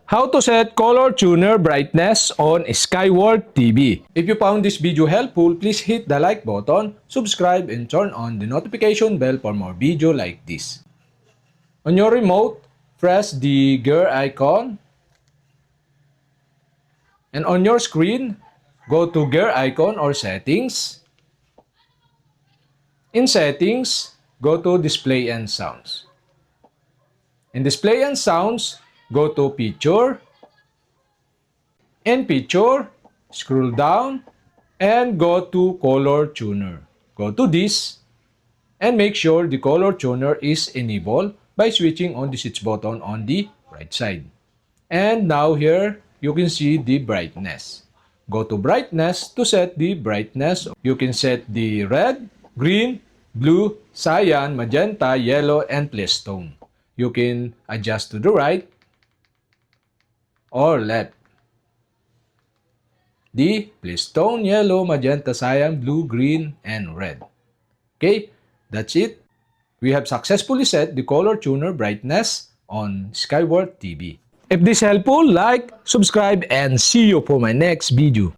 How to set color tuner brightness on Skyward TV. If you found this video helpful, please hit the like button, subscribe, and turn on the notification bell for more video like this. On your remote, press the gear icon. And on your screen, go to gear icon or settings. In settings, go to display and sounds. In display and sounds, go to picture. In picture, scroll down and go to color tuner. Go to this and make sure the color tuner is enabled by switching on the switch button on the right side. And now here, you can see the brightness. Go to brightness to set the brightness. You can set the red, green, blue, cyan, magenta, yellow, and place tone. You can adjust to the right or left. The place tone, yellow, magenta, cyan, blue, green, and red. Okay, that's it. We have successfully set the color tuner brightness on Skyward TV. If this helpful, like, subscribe, and see you for my next video.